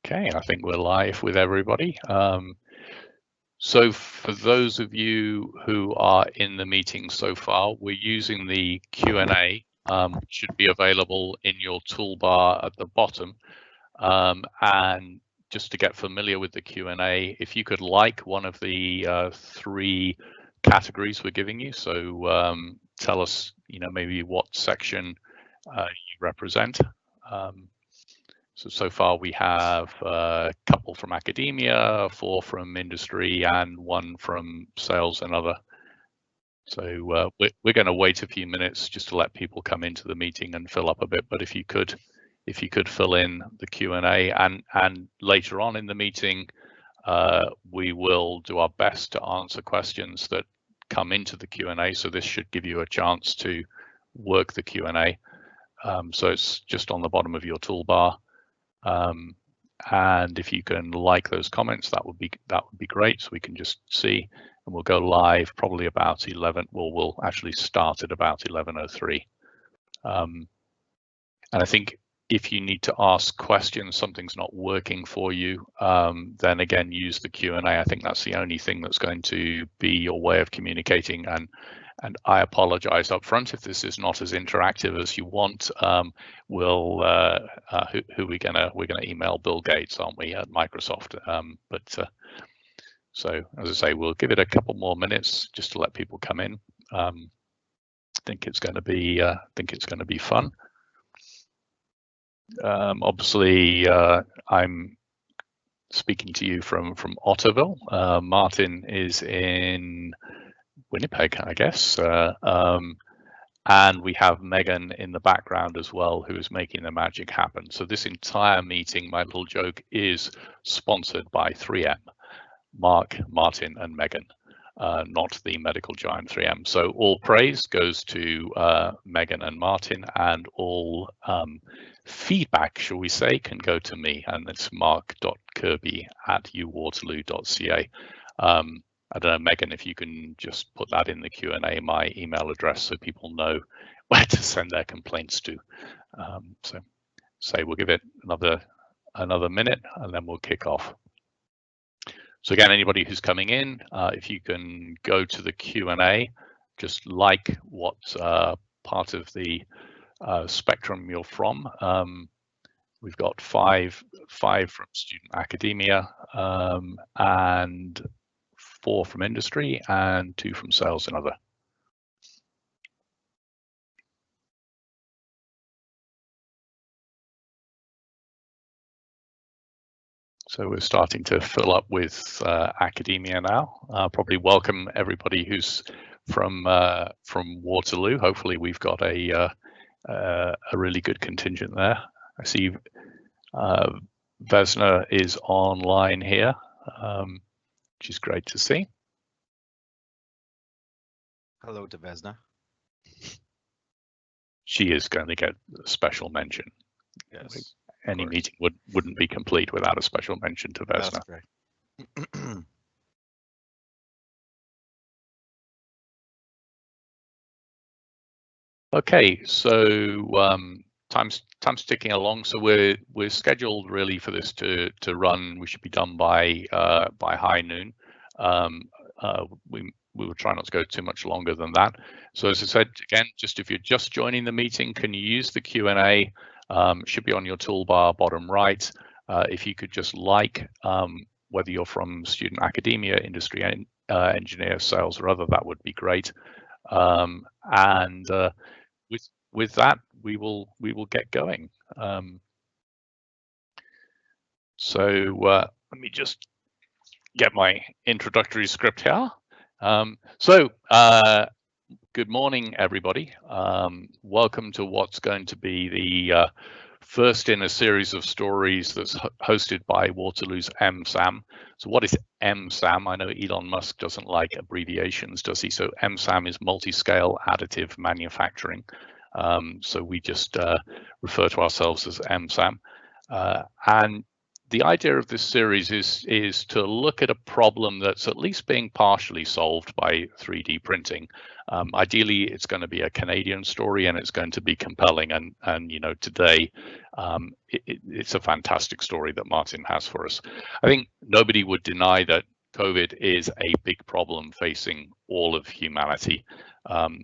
Okay, I think we're live with everybody. So for those of you who are in the meeting so far, we're using the Q&A, which should be available in your toolbar at the bottom. And just to get familiar with the Q&A, if you could like one of the three categories we're giving you. So tell us, maybe what section you represent. So far we have a couple from academia, 4 from industry, and 1 from sales and other. So we're going to wait a few minutes just to let people come into the meeting and fill up a bit. But if you could fill in the Q&A, and later on in the meeting, we will do our best to answer questions that come into the Q&A. So this should give you a chance to work the Q&A. So it's just on the bottom of your toolbar. And if you can like those comments, that would be great, so we can just see. And we'll go live probably about 11. Well, we'll actually start at about 11:03. And I think if you need to ask questions, something's not working for you, then again, use the Q&A. I think that's the only thing that's going to be your way of communicating. And I apologize up front if this is not as interactive as you want. We're gonna email Bill Gates, aren't we, at Microsoft? So as I say, we'll give it a couple more minutes just to let people come in. I think it's going to be fun. Obviously, I'm speaking to you from Otterville. Martin is in Winnipeg, I guess, and we have Megan in the background as well, who is making the magic happen. So this entire meeting, my little joke, is sponsored by 3M, Mark, Martin, and Megan, not the medical giant 3M. So all praise goes to Megan and Martin, and all feedback, shall we say, can go to me, and it's mark.kirby@uwaterloo.ca. I don't know, Megan, if you can just put that in the Q&A, my email address, so people know where to send their complaints to. So we'll give it another minute, and then we'll kick off. So again, anybody who's coming in, if you can go to the Q&A, just like what part of the spectrum you're from. We've got five from student academia, and 4 from industry, and 2 from sales and other. So we're starting to fill up with academia now. Probably welcome everybody who's from Waterloo. Hopefully we've got a really good contingent there. I see Vesna is online here, which is great to see. Hello to Vesna. She is going to get a special mention. Yes. Any meeting wouldn't be complete without a special mention to Vesna. That's right. Okay, so time's ticking along. So we're scheduled really for this to run. We should be done by high noon. We will try not to go too much longer than that. So as I said, again, just if you're just joining the meeting, can you use the Q&A? It should be on your toolbar bottom right. If you could just like, whether you're from student academia, industry, engineer, sales, or other, that would be great. And with that, we will get going. So let me just get my introductory script here. Good morning, everybody. Welcome to what's going to be the first in a series of stories that's hosted by Waterloo's MSAM. So what is MSAM? I know Elon Musk doesn't like abbreviations, does he? So MSAM is multi-scale additive manufacturing. So we just refer to ourselves as MSAM. And the idea of this series is to look at a problem that's at least being partially solved by 3D printing. Ideally, it's going to be a Canadian story, and it's going to be compelling. And you know, today, it's a fantastic story that Martin has for us. I think nobody would deny that COVID is a big problem facing all of humanity.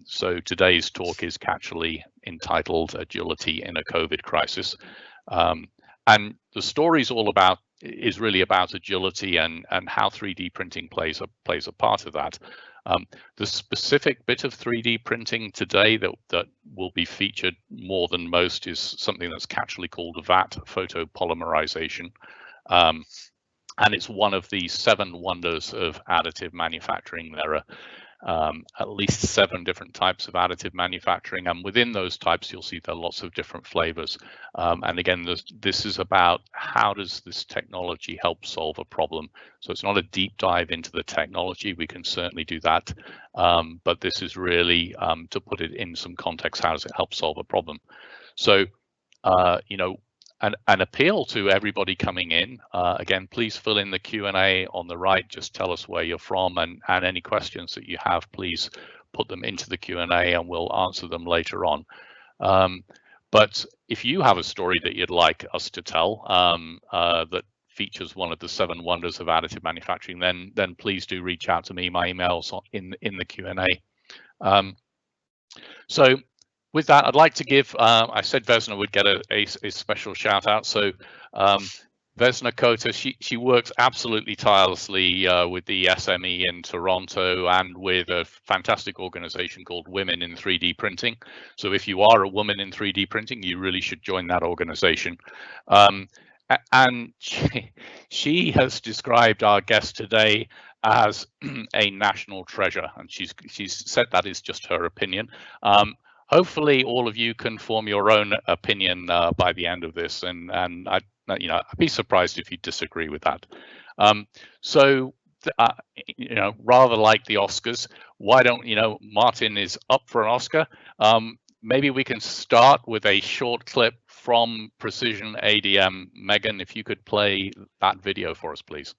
So today's talk is catchily entitled "Agility in a COVID Crisis." And the story is really about agility and how 3D printing plays a part of that. The specific bit of 3D printing today that will be featured more than most is something that's catchily called VAT, photopolymerization. And it's one of the 7 wonders of additive manufacturing. There are at least 7 different types of additive manufacturing, and within those types you'll see there are lots of different flavors. And again, this is about how does this technology help solve a problem. So it's not a deep dive into the technology, we can certainly do that, but this is really to put it in some context, how does it help solve a problem. So you know, an appeal to everybody coming in. Again, please fill in the Q&A on the right. Just tell us where you're from, and any questions that you have, please put them into the Q&A and we'll answer them later on. But if you have a story that you'd like us to tell that features one of the 7 wonders of additive manufacturing, then please do reach out to me. My email's in the Q&A. So with that, I'd like to give, I said Vesna would get a special shout out. So Vesna Kota, she works absolutely tirelessly with the SME in Toronto and with a fantastic organization called Women in 3D Printing. So if you are a woman in 3D printing, you really should join that organization. And she has described our guest today as a national treasure, and she's said that is just her opinion. Hopefully all of you can form your own opinion by the end of this, and I'd be surprised if you disagree with that. So you know, rather like the Oscars, why don't, you know, Martin is up for an Oscar. Maybe we can start with a short clip from Precision ADM. Megan, if you could play that video for us, please.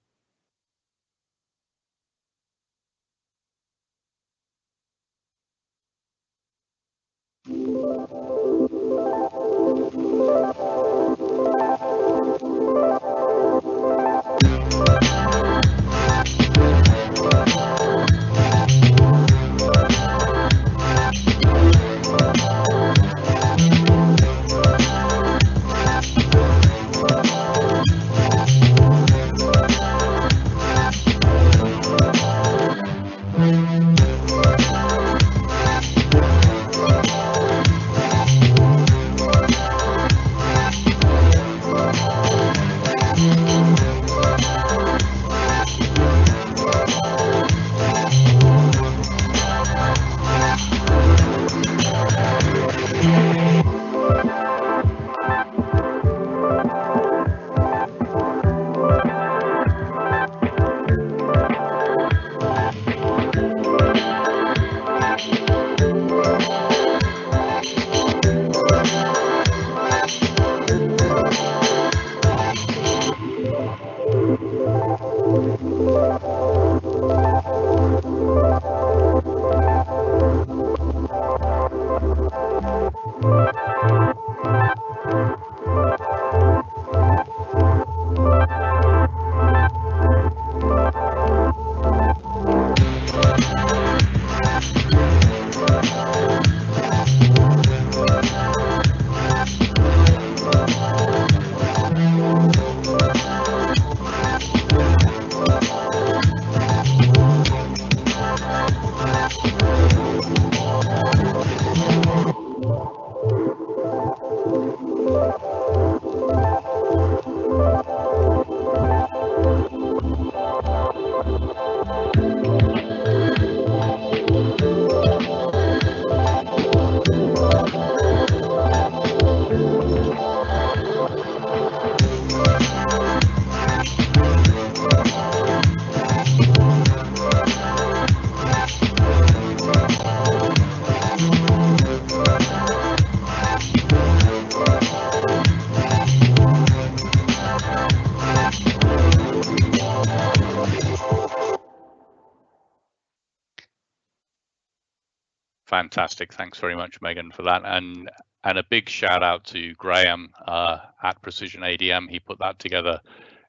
Fantastic. Thanks very much, Megan, for that. And a big shout out to Graham at Precision ADM. He put that together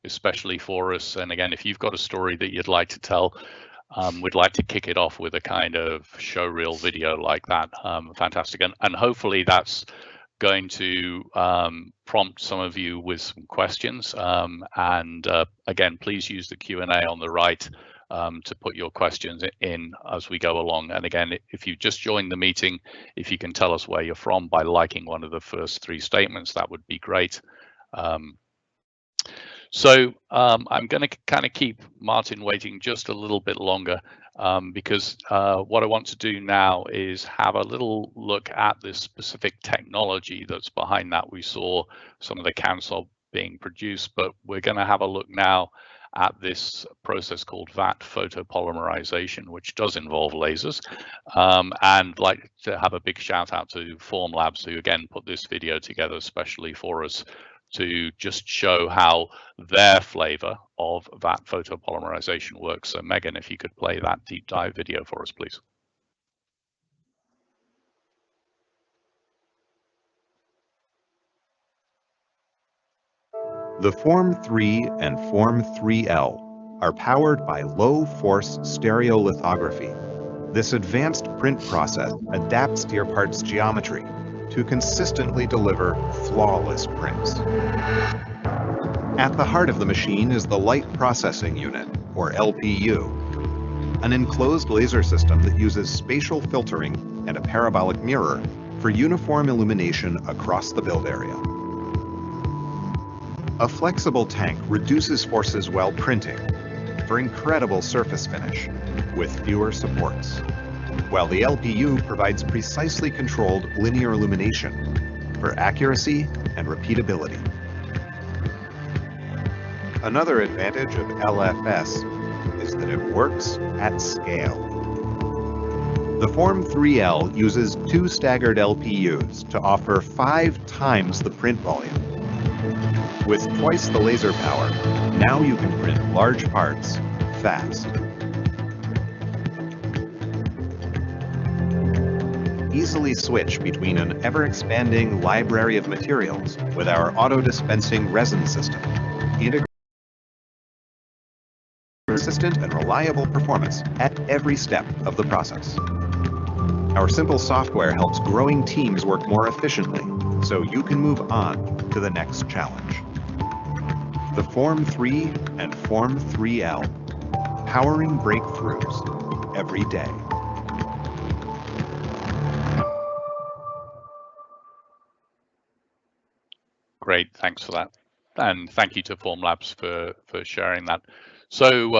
especially for us. And again, if you've got a story that you'd like to tell, we'd like to kick it off with a kind of show reel video like that. Fantastic. And hopefully that's going to prompt some of you with some questions. Again, please use the Q&A on the right to put your questions in as we go along. And again, if you just joined the meeting, if you can tell us where you're from by liking one of the first 3 statements, that would be great. So I'm going to kind of keep Martin waiting just a little bit longer because what I want to do now is have a little look at this specific technology that's behind that. We saw some of the CANSOB being produced, but we're going to have a look now at this process called VAT photopolymerization, which does involve lasers. And like to have a big shout out to Formlabs, who again put this video together especially for us to just show how their flavor of VAT photopolymerization works. So Megan, if you could play that deep dive video for us, please. The Form 3 and Form 3L are powered by low-force stereolithography. This advanced print process adapts to your part's geometry to consistently deliver flawless prints. At the heart of the machine is the Light Processing Unit, or LPU, an enclosed laser system that uses spatial filtering and a parabolic mirror for uniform illumination across the build area. A flexible tank reduces forces while printing for incredible surface finish with fewer supports, while the LPU provides precisely controlled linear illumination for accuracy and repeatability. Another advantage of LFS is that it works at scale. The Form 3L uses 2 staggered LPUs to offer 5 times the print volume. With twice the laser power, now you can print large parts fast. Easily switch between an ever-expanding library of materials with our auto-dispensing resin system. Integrate consistent and reliable performance at every step of the process. Our simple software helps growing teams work more efficiently, so you can move on to the next challenge. The Form 3 and Form 3L, powering breakthroughs every day. Great, thanks for that. And thank you to Formlabs for sharing that. So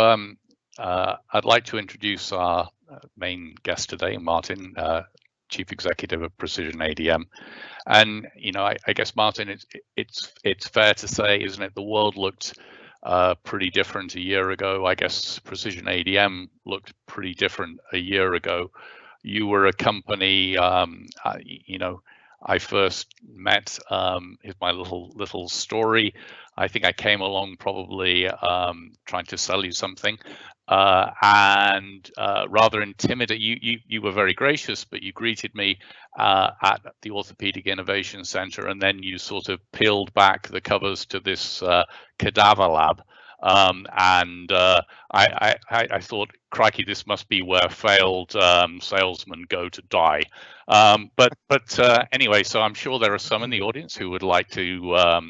I'd like to introduce our main guest today, Martin, Chief Executive of Precision ADM. And you know, I guess Martin, it's fair to say, isn't it? The world looked pretty different a year ago. I guess Precision ADM looked pretty different a year ago. You were a company, you know, I first met. Here's my little story. I think I came along probably trying to sell you something. And rather intimidated, you were very gracious, but you greeted me at the Orthopedic Innovation Center, and then you sort of peeled back the covers to this cadaver lab. I thought, crikey, this must be where failed salesmen go to die. Anyway, so I'm sure there are some in the audience who would like to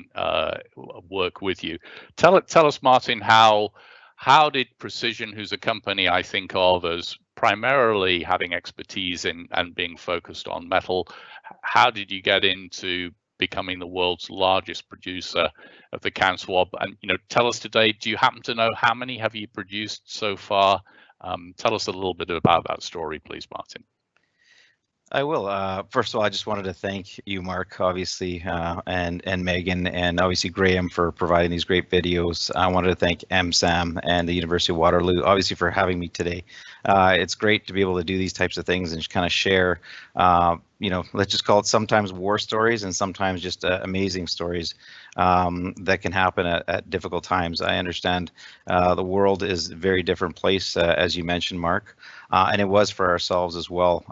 work with you. Tell us, Martin, how did Precision, who's a company I think of as primarily having expertise in and being focused on metal, how did you get into becoming the world's largest producer of the CANSOB? And you know, tell us today, do you happen to know how many have you produced so far? Tell us a little bit about that story, please, Martin. I will. First of all, I just wanted to thank you, Mark, obviously, and Megan, and obviously Graham for providing these great videos. I wanted to thank MSAM and the University of Waterloo, obviously, for having me today. It's great to be able to do these types of things and just kind of share let's just call it sometimes war stories and sometimes just amazing stories that can happen at difficult times. I understand the world is a very different place, as you mentioned, Mark, and it was for ourselves as well,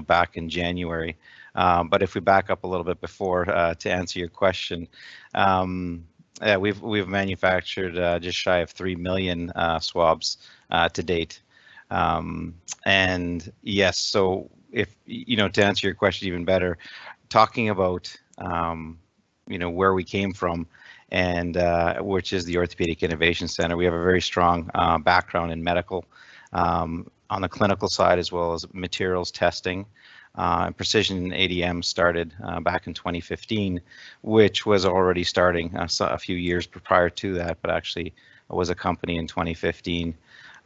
back in January. But if we back up a little bit before to answer your question, yeah, we've manufactured just shy of 3 million swabs to date. And yes, so if, to answer your question even better, talking about, where we came from, and which is the Orthopedic Innovation Center, we have a very strong background in medical on the clinical side, as well as materials testing. Precision ADM started back in 2015, which was already starting a few years prior to that, but actually was a company in 2015.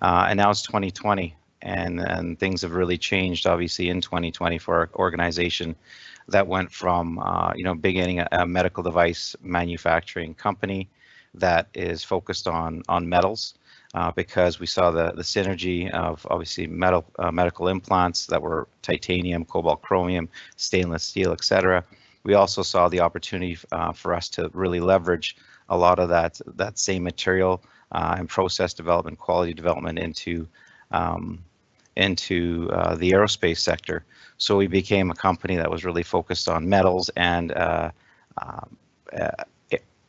And now it's 2020, and things have really changed, obviously, in 2020 for our organization that went from, beginning a medical device manufacturing company that is focused on metals, because we saw the synergy of obviously medical implants that were titanium, cobalt, chromium, stainless steel, etc. We also saw the opportunity for us to really leverage a lot of that same material and process development, quality development into the aerospace sector. So we became a company that was really focused on metals and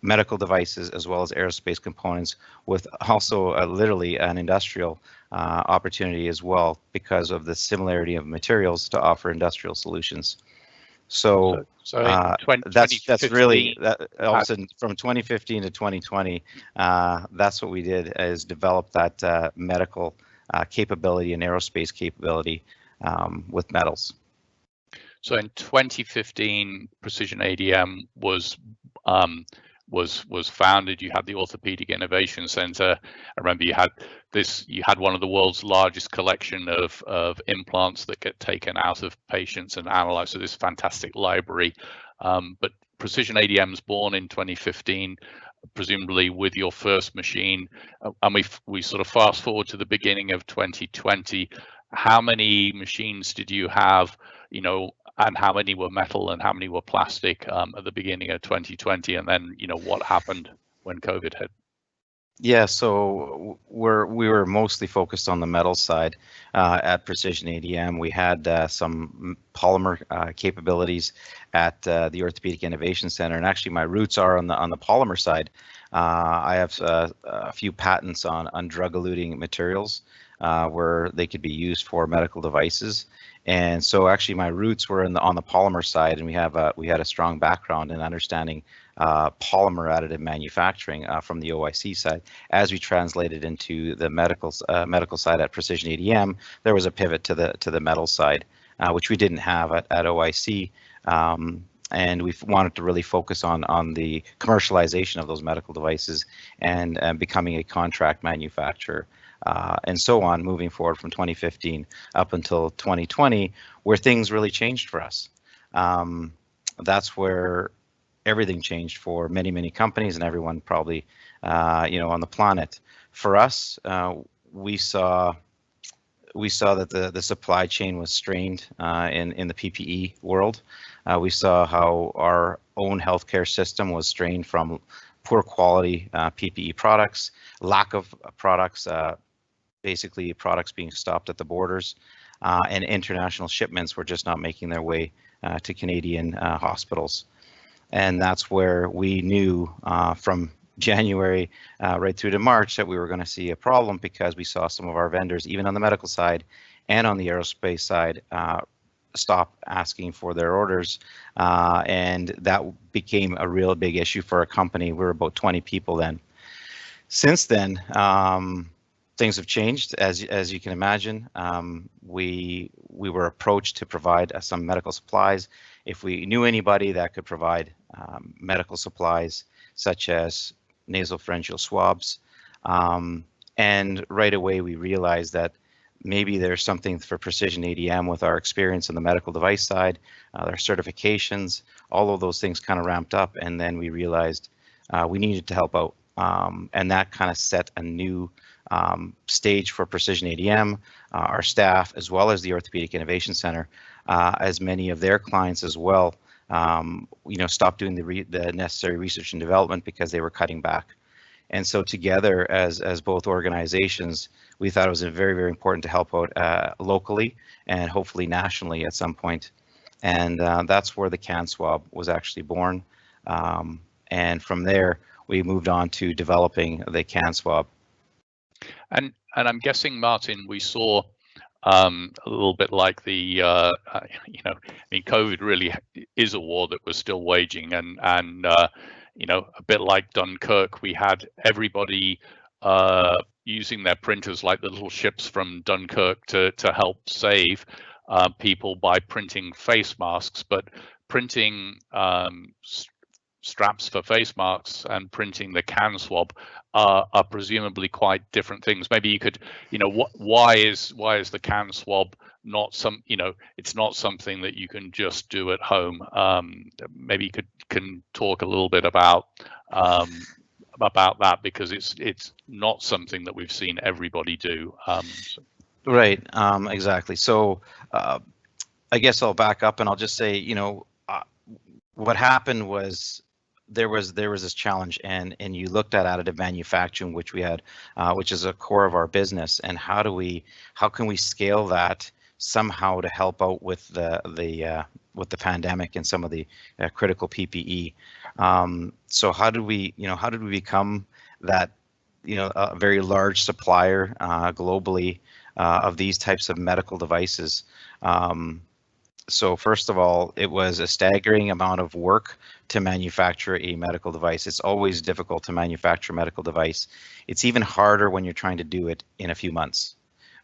medical devices, as well as aerospace components, with also literally an industrial opportunity as well, because of the similarity of materials to offer industrial solutions. So that's really all of a sudden from 2015 to 2020. That's what we did, is develop that medical capability and aerospace capability with metals. So in 2015, Precision ADM was founded. You had the Orthopedic Innovation Center. I remember you had one of the world's largest collection of implants that get taken out of patients and analyzed. So this fantastic library. But Precision ADM was born in 2015, presumably with your first machine. And we sort of fast forward to the beginning of 2020. How many machines did you have, and how many were metal and how many were plastic at the beginning of 2020? And then, what happened when COVID hit? Yeah, so we were mostly focused on the metal side at Precision ADM. We had some polymer capabilities at the Orthopedic Innovation Center, and actually my roots are on the polymer side. I have a few patents on drug-eluting materials where they could be used for medical devices. And so actually my roots were on the polymer side, and we had a strong background in understanding polymer additive manufacturing from the OIC side. As we translated into the medical side at Precision ADM, there was a pivot to the metal side, which we didn't have at OIC. And we wanted to really focus on the commercialization of those medical devices and becoming a contract manufacturer. And so on, moving forward from 2015 up until 2020, where things really changed for us. That's where everything changed for many companies and everyone probably, on the planet. For us, we saw that the supply chain was strained in the PPE world. We saw how our own healthcare system was strained from poor quality PPE products, lack of products, basically products being stopped at the borders, and international shipments were just not making their way to Canadian hospitals. And that's where we knew from January right through to March that we were going to see a problem, because we saw some of our vendors, even on the medical side and on the aerospace side, stop asking for their orders, and that became a real big issue for our company. We were about 20 people then. Since then, things have changed, as you can imagine. We were approached to provide some medical supplies. If we knew anybody that could provide medical supplies, such as nasopharyngeal swabs, and right away we realized that maybe there's something for Precision ADM with our experience on the medical device side, our certifications, all of those things kind of ramped up, and then we realized we needed to help out, and that kind of set a new stage for Precision ADM, our staff, as well as the Orthopedic Innovation Center, as many of their clients as well, stopped doing the necessary research and development because they were cutting back. And so together, as both organizations, we thought it was very, very important to help out locally and hopefully nationally at some point. And that's where the CanSwab was actually born. And from there, we moved on to developing the CanSwab. And I'm guessing, Martin, we saw a little bit like the, COVID really is a war that we're still waging, and a bit like Dunkirk, we had everybody using their printers like the little ships from Dunkirk to help save people by printing face masks, but printing straps for face masks and printing the CanSwab are presumably quite different things. Maybe you could, why is the CanSwab not it's not something that you can just do at home. Maybe you can talk a little bit about that, because it's not something that we've seen everybody do. Right, exactly. So I guess I'll back up and I'll just say, what happened was there was this challenge, and you looked at additive manufacturing, which we had, which is a core of our business, and how can we scale that somehow to help out with the pandemic and some of the critical PPE. So how did we become that a very large supplier globally of these types of medical devices? So first of all, it was a staggering amount of work to manufacture a medical device. It's always difficult to manufacture a medical device. It's even harder when you're trying to do it in a few months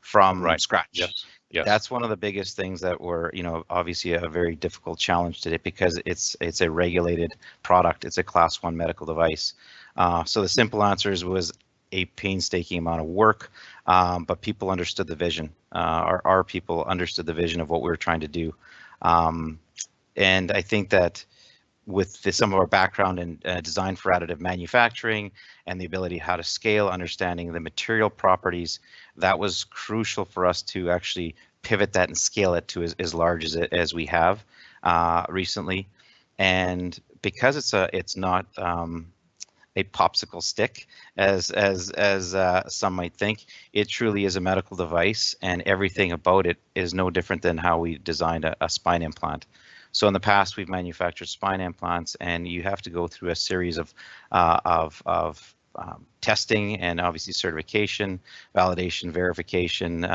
from scratch. Yes. That's one of the biggest things that were, obviously a very difficult challenge today, because it's a regulated product. It's a Class 1 medical device. So the simple answers was a painstaking amount of work, but people understood the vision. Our people understood the vision of what we were trying to do. And I think that with some of our background in design for additive manufacturing and the ability how to scale, understanding the material properties, that was crucial for us to actually pivot that and scale it to as large as we have recently. And because it's not a popsicle stick, as some might think, it truly is a medical device, and everything about it is no different than how we designed a spine implant. So in the past, we've manufactured spine implants, and you have to go through a series of testing and obviously certification, validation, verification,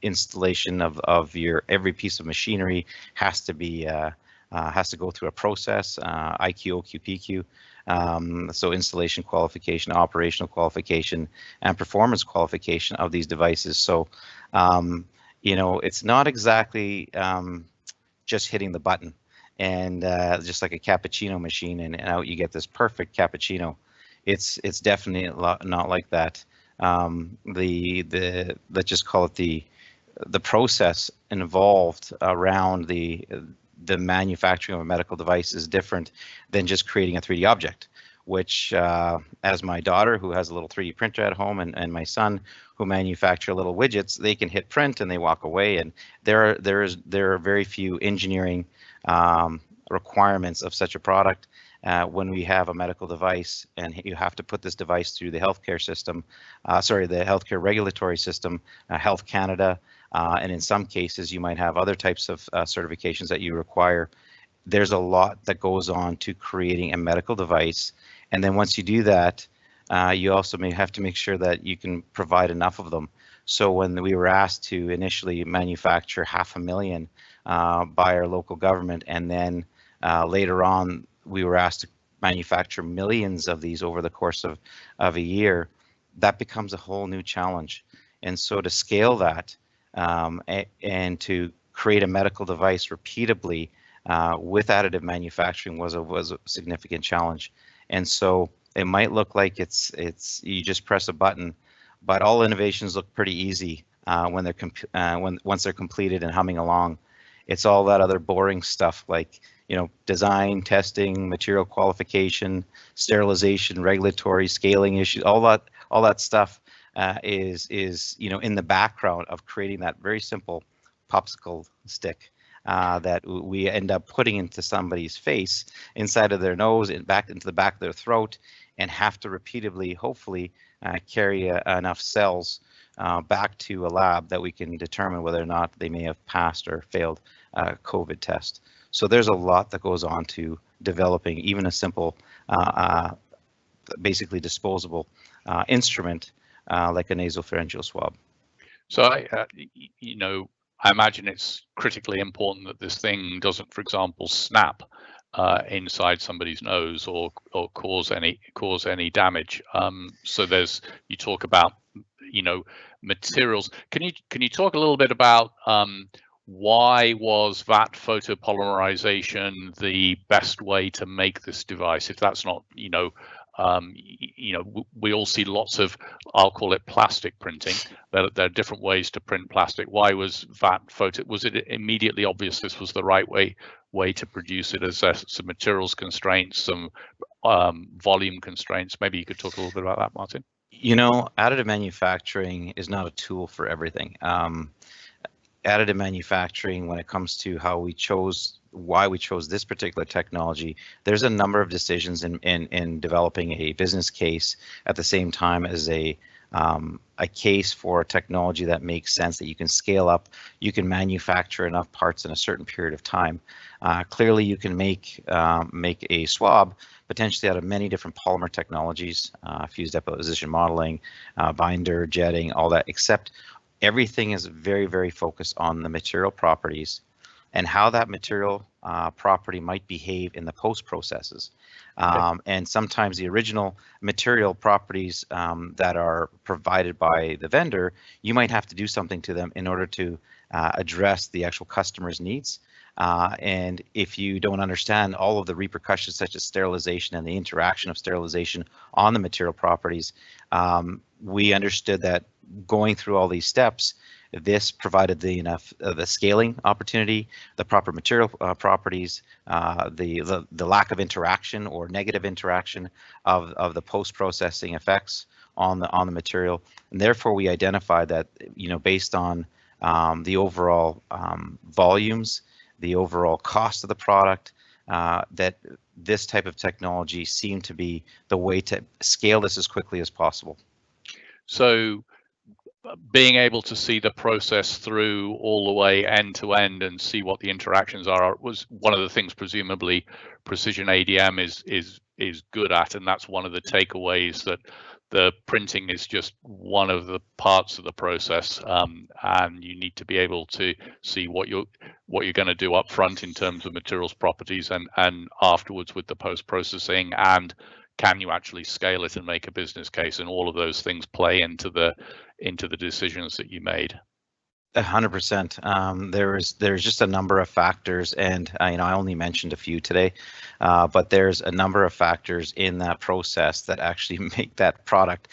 installation of your every piece of machinery has to go through a process, IQ, OQ, PQ. So installation qualification, operational qualification, and performance qualification of these devices. So, it's not exactly just hitting the button and just like a cappuccino machine and out you get this perfect cappuccino. It's definitely not like that. Let's just call it the process involved around the manufacturing of a medical device is different than just creating a 3D object, which as my daughter, who has a little 3D printer at home, and my son, who manufacture little widgets, they can hit print and they walk away. And there are very few engineering requirements of such a product. When we have a medical device and you have to put this device through the healthcare system, the healthcare regulatory system, Health Canada, and in some cases you might have other types of certifications that you require. There's a lot that goes on to creating a medical device. And then once you do that, you also may have to make sure that you can provide enough of them. So when we were asked to initially manufacture 500,000 by our local government, and then later on we were asked to manufacture millions of these over the course of a year, that becomes a whole new challenge. And so to scale that and to create a medical device repeatably with additive manufacturing was a significant challenge. And so it might look like it's you just press a button, but all innovations look pretty easy when they're once they're completed and humming along. It's all that other boring stuff like design, testing, material qualification, sterilization, regulatory, scaling issues, all that stuff is in the background of creating that very simple popsicle stick that we end up putting into somebody's face, inside of their nose, and back into the back of their throat, and have to repeatedly, hopefully, carry enough cells back to a lab that we can determine whether or not they may have passed or failed a COVID test. So there's a lot that goes on to developing even a simple, basically disposable instrument like a nasopharyngeal swab. So I imagine it's critically important that this thing doesn't, for example, snap inside somebody's nose or cause any damage. So you talk about materials. Can you talk a little bit about why was that photopolymerization the best way to make this device? If that's not we all see lots of, I'll call it plastic printing. There are different ways to print plastic. Why was that was it immediately obvious this was the right way to produce it, as some materials constraints, some volume constraints? Maybe you could talk a little bit about that, Martin. Additive manufacturing is not a tool for everything. Additive manufacturing, when it comes to why we chose this particular technology, there's a number of decisions in developing a business case at the same time as a case for a technology that makes sense, that you can scale up, you can manufacture enough parts in a certain period of time. Clearly, you can make a swab potentially out of many different polymer technologies, fused deposition modeling, binder, jetting, all that, except everything is very, very focused on the material properties and how that material property might behave in the post processes. And sometimes the original material properties that are provided by the vendor, you might have to do something to them in order to address the actual customer's needs. And if you don't understand all of the repercussions, such as sterilization and the interaction of sterilization on the material properties, we understood that going through all these steps, this provided the scaling opportunity, the proper material properties, the lack of interaction or negative interaction of the post-processing effects on the material, and therefore we identified that based on the overall volumes, the overall cost of the product, that this type of technology seemed to be the way to scale this as quickly as possible. So being able to see the process through all the way end to end and see what the interactions are was one of the things presumably Precision ADM is good at, and that's one of the takeaways, that the printing is just one of the parts of the process, and you need to be able to see what you're going to do up front in terms of materials properties, and afterwards with the post processing, and can you actually scale it and make a business case, and all of those things play into the decisions that you made. 100%. There's just a number of factors, and I only mentioned a few today, but there's a number of factors in that process that actually make that product.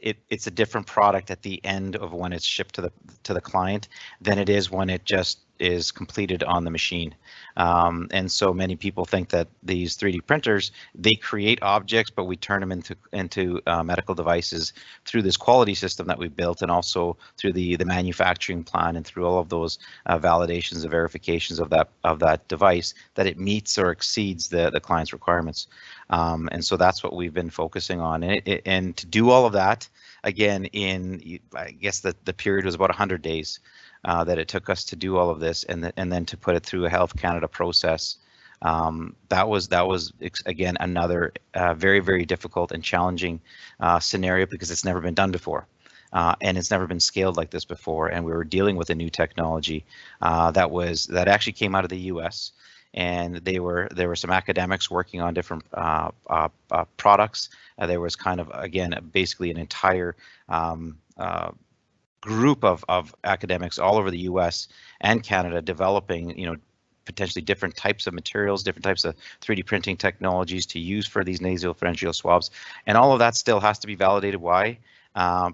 It's a different product at the end of when it's shipped to the client than it is when it just is completed on the machine. And so many people think that these 3D printers, they create objects, but we turn them into medical devices through this quality system that we've built, and also through the manufacturing plan, and through all of those validations and verifications of that device, that it meets or exceeds the client's requirements. And so that's what we've been focusing on. And to do all of that, again, I guess the period was about 100 days. That it took us to do all of this, and then to put it through a Health Canada process. That was again another very, very difficult and challenging scenario, because it's never been done before, and it's never been scaled like this before. And we were dealing with a new technology that actually came out of the U.S. And there were some academics working on different products. There was kind of, again, basically an entire group of academics all over the U.S. and Canada developing, potentially different types of materials, different types of 3D printing technologies to use for these nasopharyngeal swabs, and all of that still has to be validated. Why?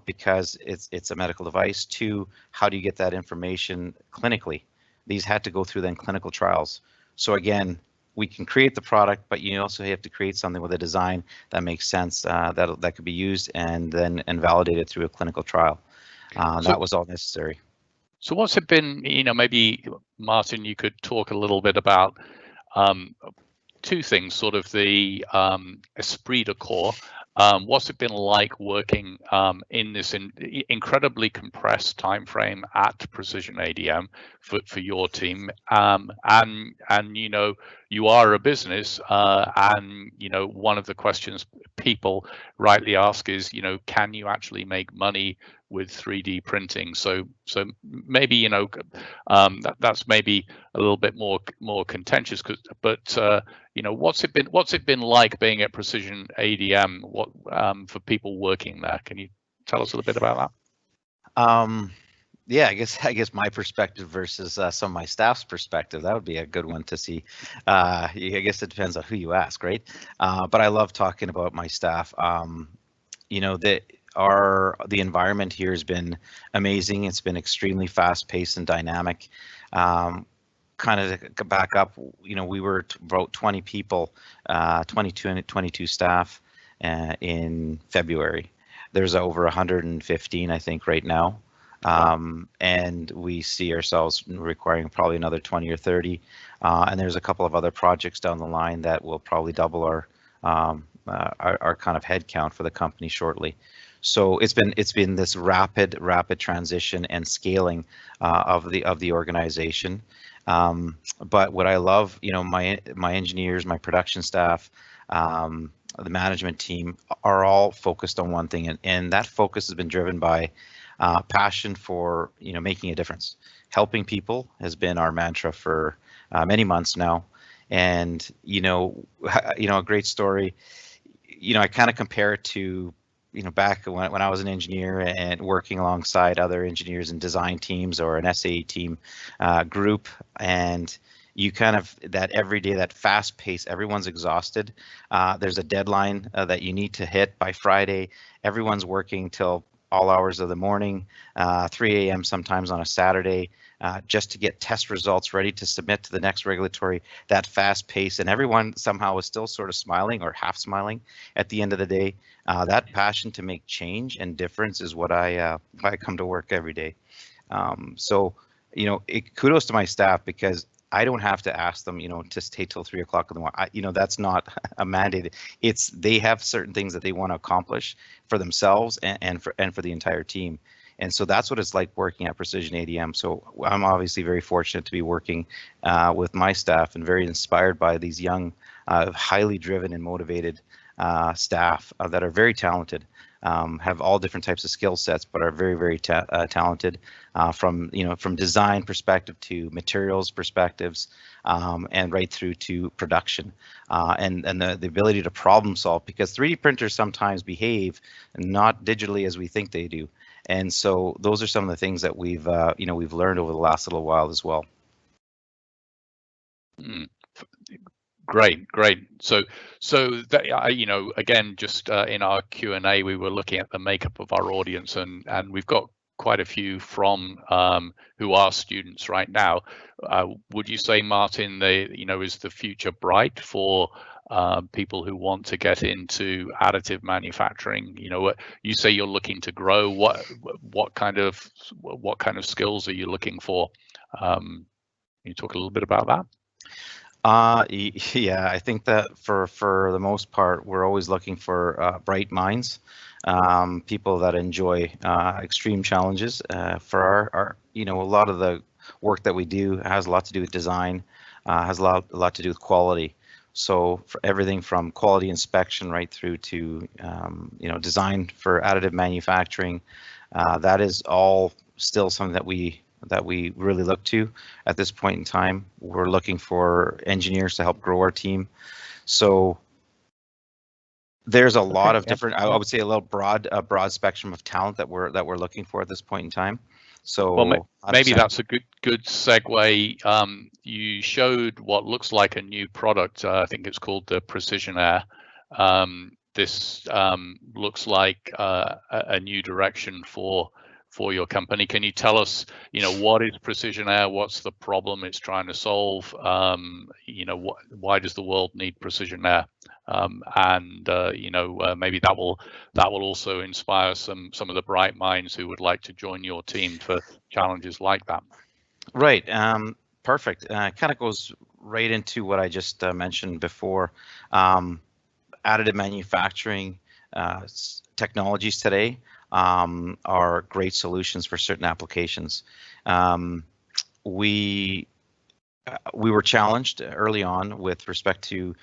Because it's a medical device. Two, how do you get that information clinically? These had to go through then clinical trials. So again, we can create the product, but you also have to create something with a design that makes sense, that could be used and then validated through a clinical trial. That was all necessary. So what's it been, maybe Martin, you could talk a little bit about two things, sort of the esprit de corps. What's it been like working in this incredibly compressed time frame at Precision ADM for your team? And you are a business, and one of the questions people rightly ask is, can you actually make money with 3D printing? So maybe that's maybe a little bit more contentious, but what's it been like being at Precision ADM? What for people working there? Can you tell us a little bit about that? Yeah, I guess my perspective versus some of my staff's perspective, that would be a good one to see. I guess it depends on who you ask, right? But I love talking about my staff. The environment here has been amazing. It's been extremely fast-paced and dynamic. Kind of to back up, we were about 20 people, 22 staff in February. There's over 115, I think, right now. And we see ourselves requiring probably another 20 or 30. And there's a couple of other projects down the line that will probably double our kind of head count for the company shortly. So it's been this rapid transition and scaling of the organization. But what I love, my engineers, my production staff, the management team are all focused on one thing, and that focus has been driven by passion for making a difference. Helping people has been our mantra for many months now, and a great story. I kind of compare it to back when I was an engineer and working alongside other engineers in design teams or an SAE team group, and you kind of that every day, that fast pace, everyone's exhausted. There's a deadline that you need to hit by Friday. Everyone's working till all hours of the morning, 3 a.m. sometimes on a Saturday, just to get test results ready to submit to the next regulatory. That fast pace, and everyone somehow is still sort of smiling or half smiling at the end of the day. That passion to make change and difference is what I come to work every day. So kudos to my staff, because I don't have to ask them, to stay till 3 o'clock in the morning. That's not a mandate. They have certain things that they want to accomplish for themselves and for the entire team. And so that's what it's like working at Precision ADM. So I'm obviously very fortunate to be working with my staff and very inspired by these young, highly driven and motivated staff that are very talented. Have all different types of skill sets, but are very, very talented from design perspective to materials perspectives, and right through to production, and the ability to problem solve, because 3D printers sometimes behave not digitally as we think they do. And so those are some of the things that we've learned over the last little while as well. Great. So that, again, just in our Q&A, we were looking at the makeup of our audience, and we've got quite a few from who are students right now. Would you say, Martin, is the future bright for people who want to get into additive manufacturing? You say you're looking to grow. What kind of skills are you looking for? Can you talk a little bit about that? Yeah, I think that for the most part, we're always looking for bright minds, people that enjoy extreme challenges. For our a lot of the work that we do has a lot to do with design, has a lot to do with quality. So for everything from quality inspection right through to design for additive manufacturing, that is all still something that we really look to at this point in time. We're looking for engineers to help grow our team. So there's a lot of different, I would say a broad spectrum of talent that we're looking for at this point in time. So well, maybe that's a good segue. You showed what looks like a new product. I think it's called the Precision Air. This looks like a new direction for for your company. Can you tell us, what is Precision Air? What's the problem it's trying to solve? Why does the world need Precision Air? Maybe that will also inspire some of the bright minds who would like to join your team for challenges like that. Right. Perfect. Kind of goes right into what I just mentioned before. Additive manufacturing technologies today are great solutions for certain applications. We were challenged early on with respect to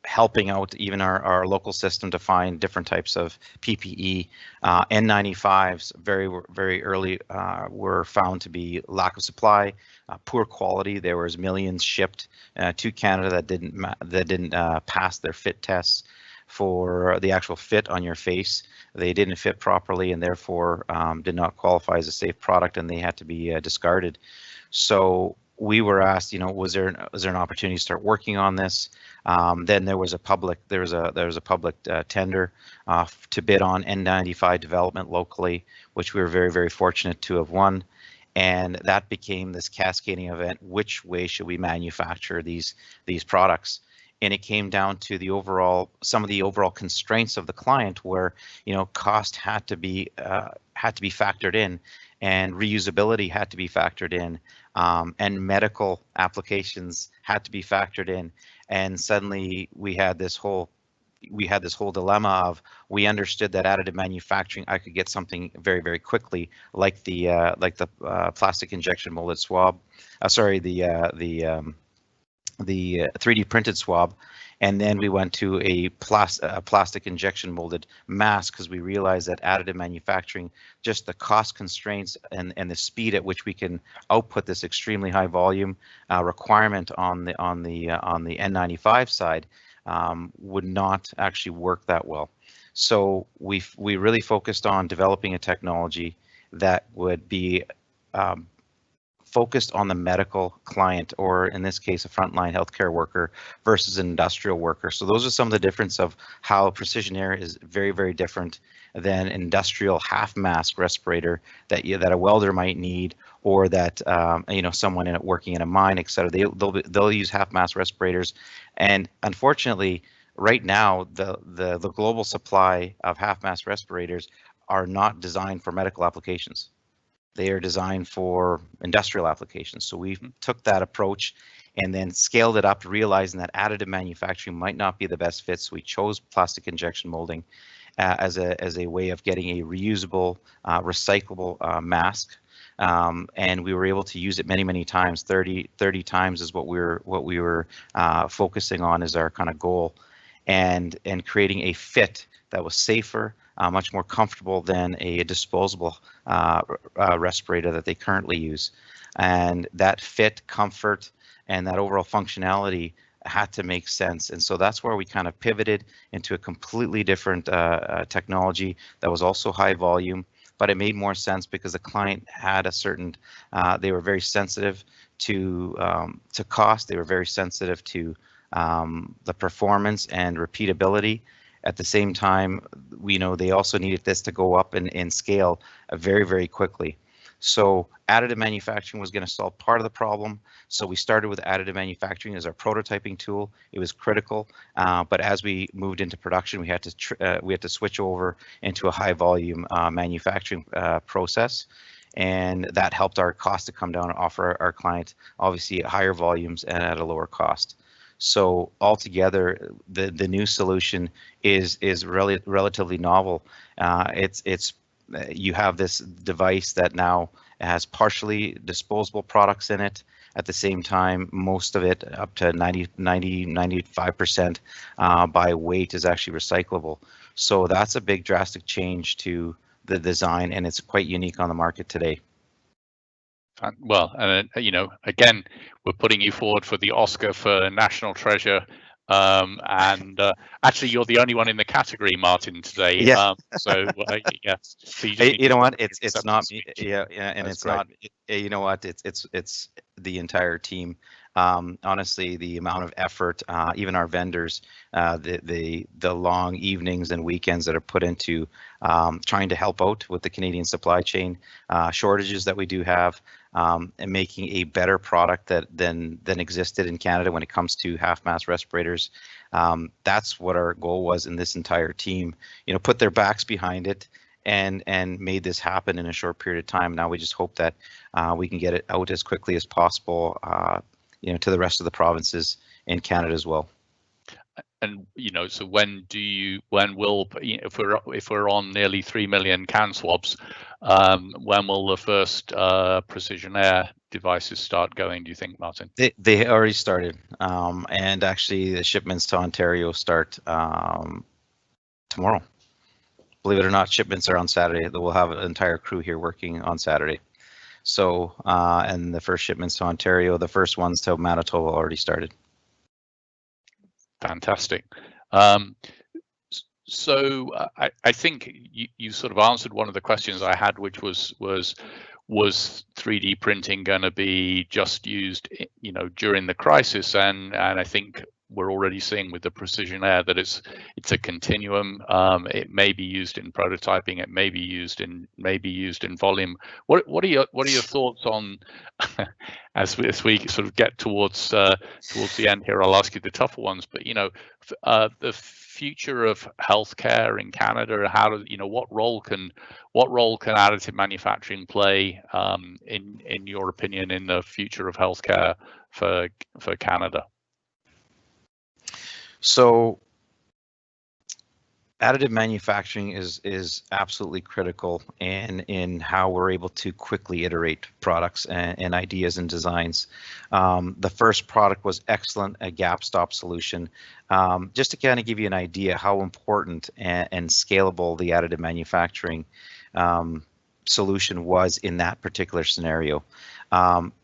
helping out even our local system to find different types of PPE. N95s very early were found to be lack of supply, poor quality. There was millions shipped to Canada that didn't pass their fit tests for the actual fit on your face. They didn't fit properly and therefore did not qualify as a safe product, and they had to be discarded. So we were asked, was there an opportunity to start working on this? Then there was a public tender to bid on N95 development locally, which we were very fortunate to have won. And that became this cascading event. Which way should we manufacture these products? And it came down to some of the overall constraints of the client, where cost had to be factored in, and reusability had to be factored in, and medical applications had to be factored in. And suddenly we had this whole dilemma of, we understood that additive manufacturing, I could get something very quickly, like the plastic injection molded swab, the 3D printed swab, and then we went to a plastic injection molded mask, because we realized that additive manufacturing, just the cost constraints and the speed at which we can output this extremely high volume requirement on the N95 side would not actually work that well. So we really focused on developing a technology that would be focused on the medical client, or in this case, a frontline healthcare worker versus an industrial worker. So those are some of the difference of how Precision Air is very different than an industrial half mask respirator that a welder might need, or that someone working in a mine, etc. They'll use half mask respirators, and unfortunately, right now the global supply of half mask respirators are not designed for medical applications. They are designed for industrial applications. So we took that approach and then scaled it up, realizing that additive manufacturing might not be the best fit. So we chose plastic injection molding as a way of getting a reusable, recyclable mask. And we were able to use it many times. 30 times is what we were focusing on as our kind of goal, and creating a fit that was safer, much more comfortable than a disposable respirator that they currently use. And that fit, comfort, and that overall functionality had to make sense. And so that's where we kind of pivoted into a completely different technology that was also high volume, but it made more sense because the client had a certain, they were very sensitive to cost. They were very sensitive to the performance and repeatability. At the same time, we know they also needed this to go up in scale very quickly. So additive manufacturing was going to solve part of the problem. So we started with additive manufacturing as our prototyping tool. It was critical, but as we moved into production, we had to switch over into a high volume manufacturing process, and that helped our cost to come down and offer our client obviously higher volumes and at a lower cost. So altogether, the new solution is relatively novel. You have this device that now has partially disposable products in it. At the same time, most of it, up to 95% by weight, is actually recyclable. So that's a big drastic change to the design, and it's quite unique on the market today. Well, and again, we're putting you forward for the Oscar for National Treasure, and actually, you're the only one in the category, Martin, today. Yeah. So yeah. So you know what? It's not. Yeah, and That's it's great. not. You know what? It's the entire team. Honestly, the amount of effort, even our vendors, the long evenings and weekends that are put into trying to help out with the Canadian supply chain shortages that we do have, and making a better product than existed in Canada when it comes to half-mask respirators. That's what our goal was in this entire team. You know, put their backs behind it and made this happen in a short period of time. Now we just hope that we can get it out as quickly as possible, you know, to the rest of the provinces in Canada as well. And you know, so when will, you know, if we're on nearly 3 million can swabs, when will the first Precision Air devices start going, do you think, Martin? They already started, and actually the shipments to Ontario start tomorrow. Believe it or not, shipments are on Saturday. We'll have an entire crew here working on Saturday. So, and the first shipments to Ontario, the first ones to Manitoba already started. Fantastic. So I think you sort of answered one of the questions I had, which was 3D printing going to be just used, you know, during the crisis, and I think we're already seeing with the Precision Air that it's a continuum. It may be used in prototyping. It may be used in volume. What are your thoughts on as we sort of get towards the end here? I'll ask you the tougher ones, but you know, the future of healthcare in Canada. What role can additive manufacturing play, in your opinion, in the future of healthcare for Canada? So additive manufacturing is absolutely critical in how we're able to quickly iterate products and ideas and designs. The first product was excellent, a gap stop solution. Just to kind of give you an idea how important and scalable the additive manufacturing solution was in that particular scenario.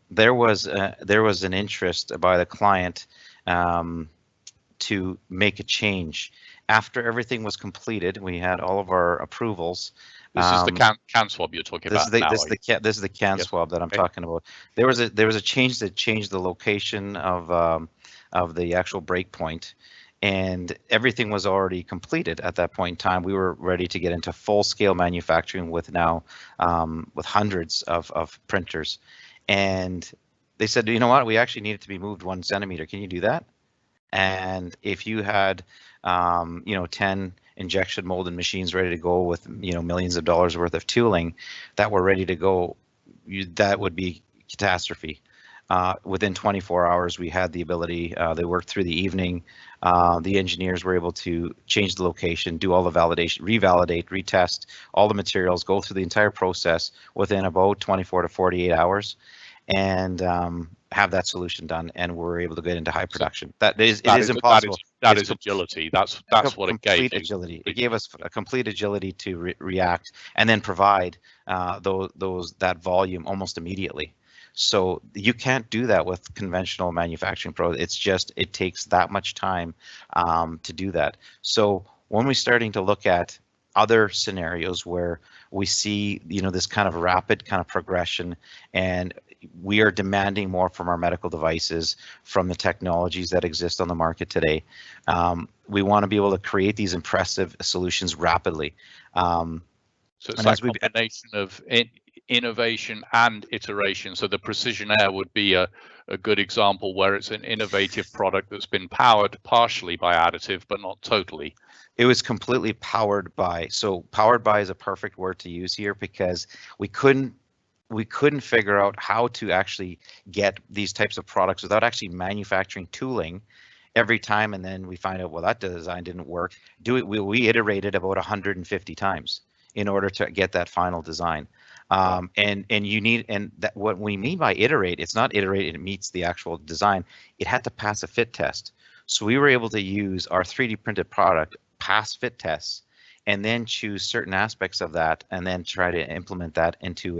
There was an interest by the client to make a change. After everything was completed, we had all of our approvals. This is the can swab you're talking about now. This is the can swab that I'm talking about. There was a change that changed the location of the actual break point, and everything was already completed at that point in time. We were ready to get into full-scale manufacturing with hundreds of printers, and they said, you know what, we actually need it to be moved 1 centimeter. Can you do that? And if you had 10 injection molded machines ready to go with millions of dollars worth of tooling that were ready to go, that would be catastrophe. Within 24 hours, we had the ability. They worked through the evening. The engineers were able to change the location, do all the validation, revalidate, retest all the materials, go through the entire process within about 24 to 48 hours, and have that solution done, and we're able to get into high production. It is impossible. That is agility. That's what it gave. Agility. It gave us a complete agility to react and then provide that volume almost immediately. So you can't do that with conventional manufacturing it takes that much time to do that. So when we're starting to look at other scenarios where we see this kind of rapid kind of progression, and we are demanding more from our medical devices, from the technologies that exist on the market today. We want to be able to create these impressive solutions rapidly. So it's like a combination of innovation and iteration. So the Precision Air would be a good example where it's an innovative product that's been powered partially by additive, but not totally. It was completely powered by. So powered by is a perfect word to use here, because we couldn't figure out how to actually get these types of products without actually manufacturing tooling every time, and then we find out, well, that design didn't work. We iterated about 150 times in order to get that final design. And what we mean by iterate, it's not iterate, it meets the actual design. It had to pass a fit test. So we were able to use our 3D printed product, pass fit tests, and then choose certain aspects of that, and then try to implement that into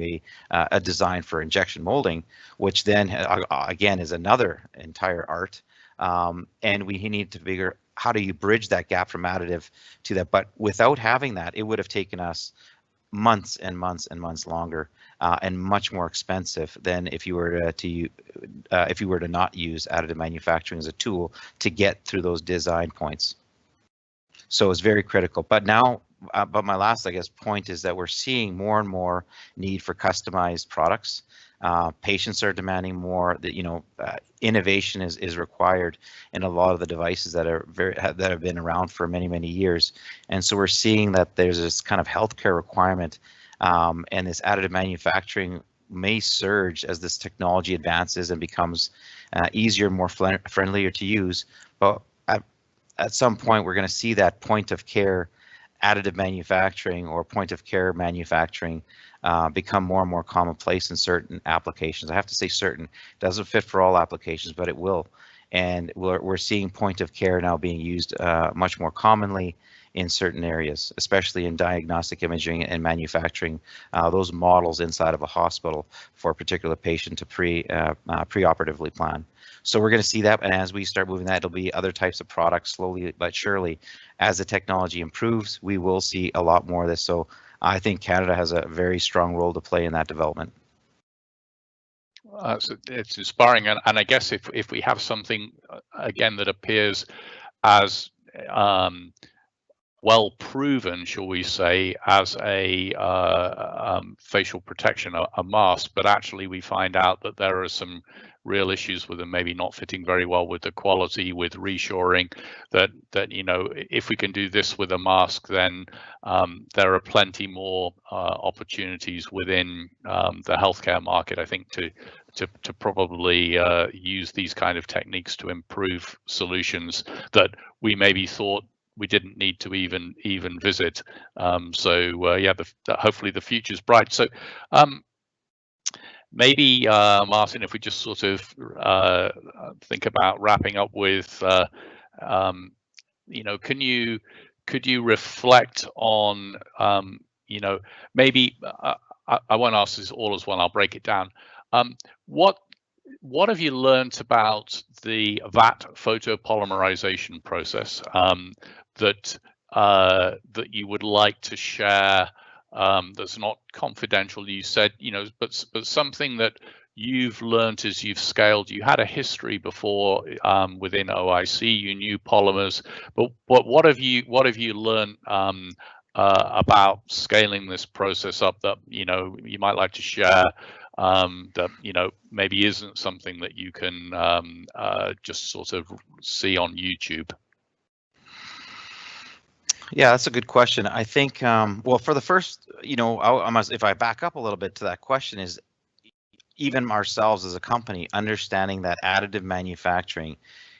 a design for injection molding, which then again is another entire art. And we need to figure how do you bridge that gap from additive to that. But without having that, it would have taken us months and months and months longer, and much more expensive than if you were to not use additive manufacturing as a tool to get through those design points. So it's very critical. But now, but my last, I guess, point is that we're seeing more and more need for customized products. Patients are demanding more. That innovation is required in a lot of the devices that have been around for many years, and so we're seeing that there's this kind of healthcare requirement, and this additive manufacturing may surge as this technology advances and becomes easier, more friendlier to use. But at some point, we're going to see that point of care additive manufacturing or point of care manufacturing become more and more commonplace in certain applications. I have to say certain. It doesn't fit for all applications, but it will. And we're seeing point of care now being used much more commonly in certain areas, especially in diagnostic imaging and manufacturing those models inside of a hospital for a particular patient to preoperatively plan. So we're going to see that, and as we start moving that, it'll be other types of products slowly but surely. As the technology improves, we will see a lot more of this. So I think Canada has a very strong role to play in that development. So it's inspiring, and I guess if we have something again that appears as well proven, shall we say, as a facial protection, a mask, but actually we find out that there are some real issues with them, maybe not fitting very well with the quality, with reshoring, that if we can do this with a mask, then there are plenty more opportunities within the healthcare market, I think, to probably use these kind of techniques to improve solutions that we maybe thought we didn't need to even visit. Yeah, hopefully the future's bright. So maybe Martin, if we just sort of think about wrapping up with, could you reflect on, maybe I won't ask this all as one. I'll break it down. What have you learned about the VAT photopolymerization process that you would like to share? That's not confidential, you said, but something that you've learned as you've scaled. You had a history before within OIC. You knew polymers, but what have you learned about scaling this process up that you might like to share? That maybe isn't something that you can just sort of see on YouTube. Yeah, that's a good question. I think, well, for the first, if I back up a little bit to that question, is even ourselves as a company understanding that additive manufacturing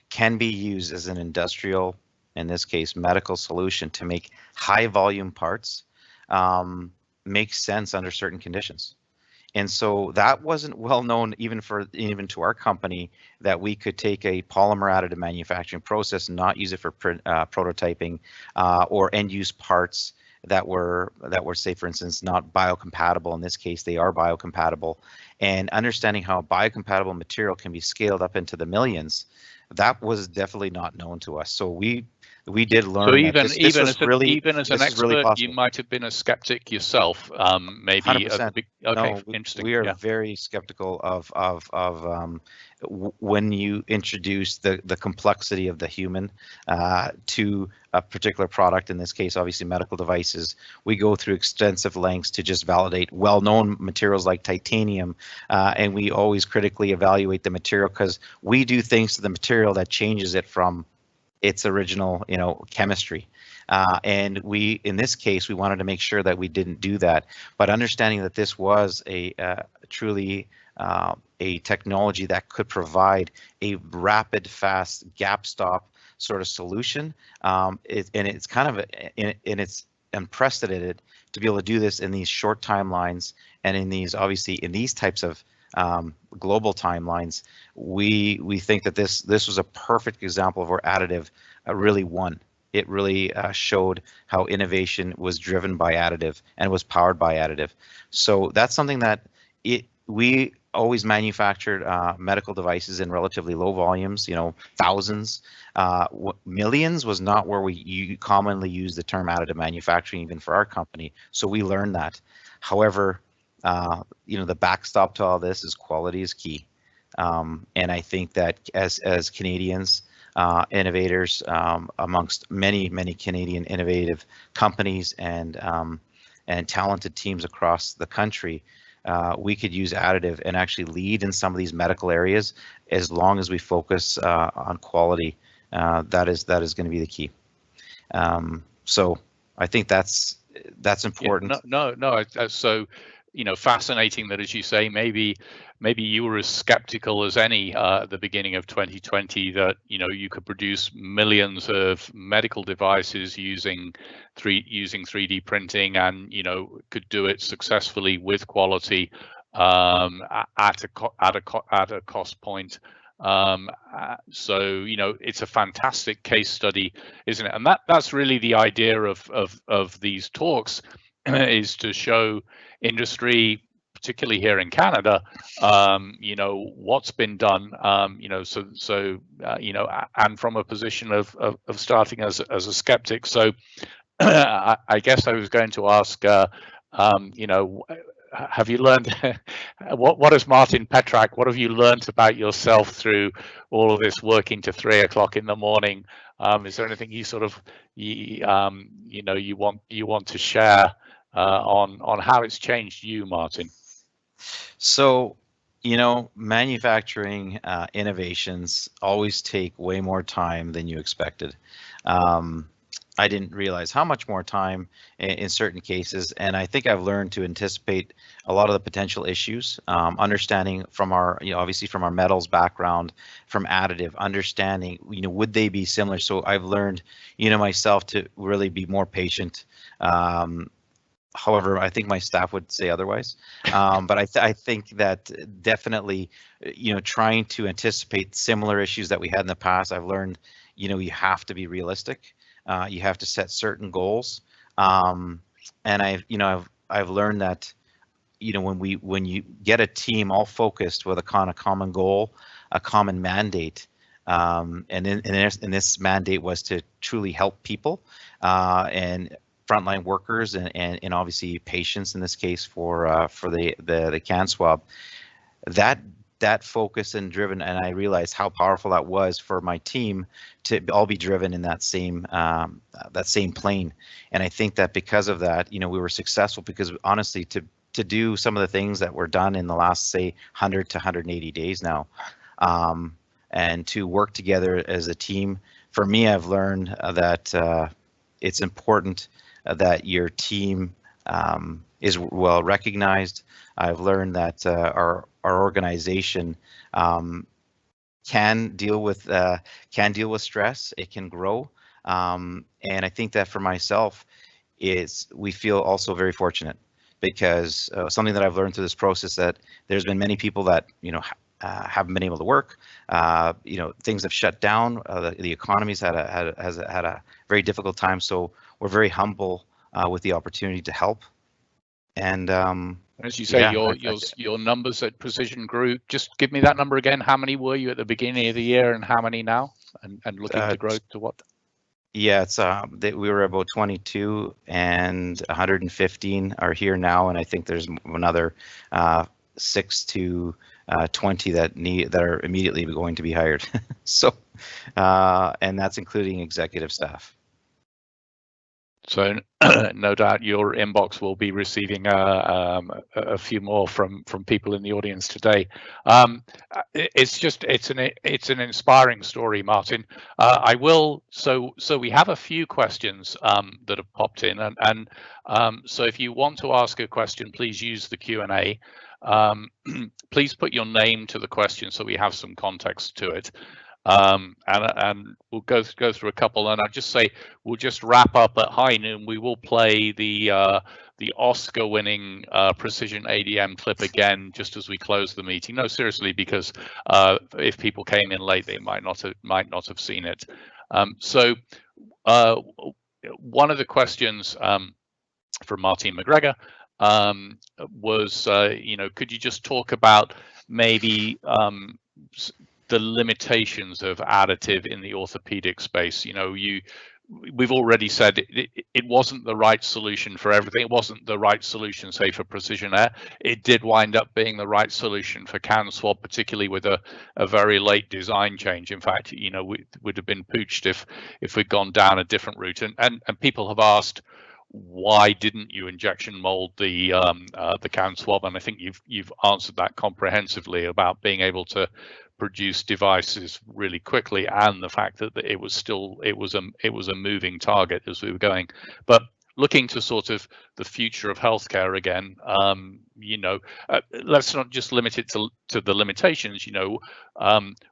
can be used as an industrial, in this case, medical solution to make high volume parts makes sense under certain conditions. And so that wasn't well known even to our company, that we could take a polymer additive manufacturing process and not use it for prototyping or end use parts that were, say, for instance, not biocompatible. In this case, they are biocompatible. And understanding how a biocompatible material can be scaled up into the millions, that was definitely not known to us. So we did learn. So even as an expert, really you might have been a skeptic yourself. Maybe. 100%. Okay, no, interesting. We are very skeptical of when you introduce the complexity of the human to a particular product. In this case, obviously medical devices. We go through extensive lengths to just validate well-known materials like titanium, and we always critically evaluate the material, because we do things to the material that changes it from its original, chemistry. And in this case, we wanted to make sure that we didn't do that. But understanding that this was truly a technology that could provide a rapid, fast, gap stop sort of solution, and it's kind of it's unprecedented to be able to do this in these short timelines, and in these types of global timelines. We think that this was a perfect example of where additive really won. It really showed how innovation was driven by additive and was powered by additive. So that's something that we always manufactured medical devices in relatively low volumes, thousands. Millions was not where we commonly use the term additive manufacturing, even for our company. So we learned that. However, the backstop to all this is quality is key. And I think that as Canadians, innovators, amongst many Canadian innovative companies and talented teams across the country, we could use additive and actually lead in some of these medical areas as long as we focus on quality. That is going to be the key. So I think that's important. Yeah, no. So, fascinating that, as you say, maybe you were as skeptical as any at the beginning of 2020 that you could produce millions of medical devices using 3D printing, and could do it successfully with quality at a cost point. So it's a fantastic case study, isn't it? And that's really the idea of these talks, is to show industry, particularly here in Canada, what's been done, and from a position of starting as a skeptic. So I guess I was going to ask, have you learned what is Martin Petrak? What have you learned about yourself through all of this working to 3 o'clock in the morning? Is there anything you sort of you want to share on how it's changed you, Martin? So, manufacturing innovations always take way more time than you expected. I didn't realize how much more time in certain cases, and I think I've learned to anticipate a lot of the potential issues, understanding from our, obviously from our metals background, from additive, understanding, would they be similar? So I've learned, myself to really be more patient. However, I think my staff would say otherwise. But I think that definitely, trying to anticipate similar issues that we had in the past, I've learned, you have to be realistic. You have to set certain goals, and I've learned that when you get a team all focused with a common goal, a common mandate, and this mandate was to truly help people and frontline workers and obviously patients in this case for the can swab. That focus and driven, and I realized how powerful that was for my team to all be driven in that same plane. And I think that because of that, we were successful, because honestly, to do some of the things that were done in the last, say, 100 to 180 days now, and to work together as a team, for me, I've learned that it's important that your team is well recognized. I've learned that our organization can deal with stress. It can grow, and I think that for myself we feel also very fortunate, because something that I've learned through this process, that there's been many people that haven't been able to work. Things have shut down. The economy's had a very difficult time. So we're very humble with the opportunity to help. And as you say, your numbers at Precision grew. Just give me that number again. How many were you at the beginning of the year, and how many now? And looking to grow to what? Yeah, it's we were about 22, and 115 are here now, and I think there's another 6 to 20 that are immediately going to be hired. So, and that's including executive staff. So no doubt your inbox will be receiving a few more from people in the audience today. It's an inspiring story, Martin. I will. So we have a few questions that have popped in, and so if you want to ask a question, please use the Q&A. Please put your name to the question so we have some context to it. And we'll go through a couple, and I'll just say we'll just wrap up at high noon. We will play the Oscar-winning Precision ADM clip again just as we close the meeting. No, seriously, because if people came in late, they might not have seen it. So one of the questions from Martin McGregor was, could you just talk about maybe the limitations of additive in the orthopedic space. We've already said it wasn't the right solution for everything. It wasn't the right solution, say, for precision air. It did wind up being the right solution for can swab, particularly with a very late design change. In fact, we would have been pooched if we'd gone down a different route. And people have asked, why didn't you injection mold the can swab? And I think you've answered that comprehensively about being able to produce devices really quickly, and the fact that it was a moving target as we were going. But looking to sort of the future of healthcare again, let's not just limit it to the limitations.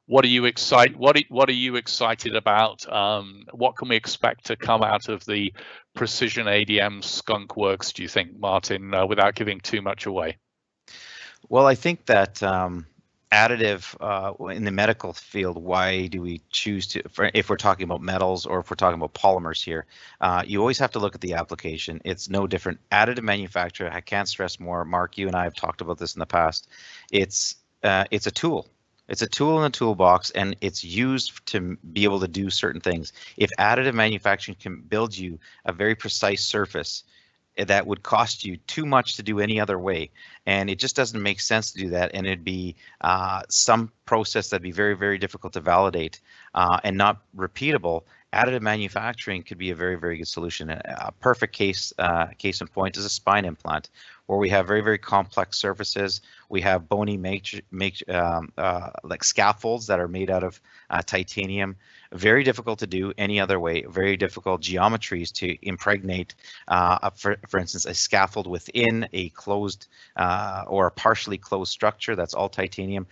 What are you excited? What are you excited about? What can we expect to come out of the Precision ADM Skunk Works, do you think, Martin, without giving too much away? Well, I think that additive in the medical field, why do we choose to, if we're talking about metals or if we're talking about polymers here, you always have to look at the application. It's no different. Additive manufacture, I can't stress more, Mark, you and I have talked about this in the past. It's a tool. It's a tool in the toolbox, and it's used to be able to do certain things. If additive manufacturing can build you a very precise surface that would cost you too much to do any other way, and it just doesn't make sense to do that, and it'd be some process that'd be very, very difficult to validate and not repeatable, additive manufacturing could be a very, very good solution. A perfect case in point is a spine implant, where we have very, very complex surfaces. We have bony like scaffolds that are made out of titanium. Very difficult to do any other way. Very difficult geometries to impregnate, for instance, a scaffold within a closed or a partially closed structure that's all titanium.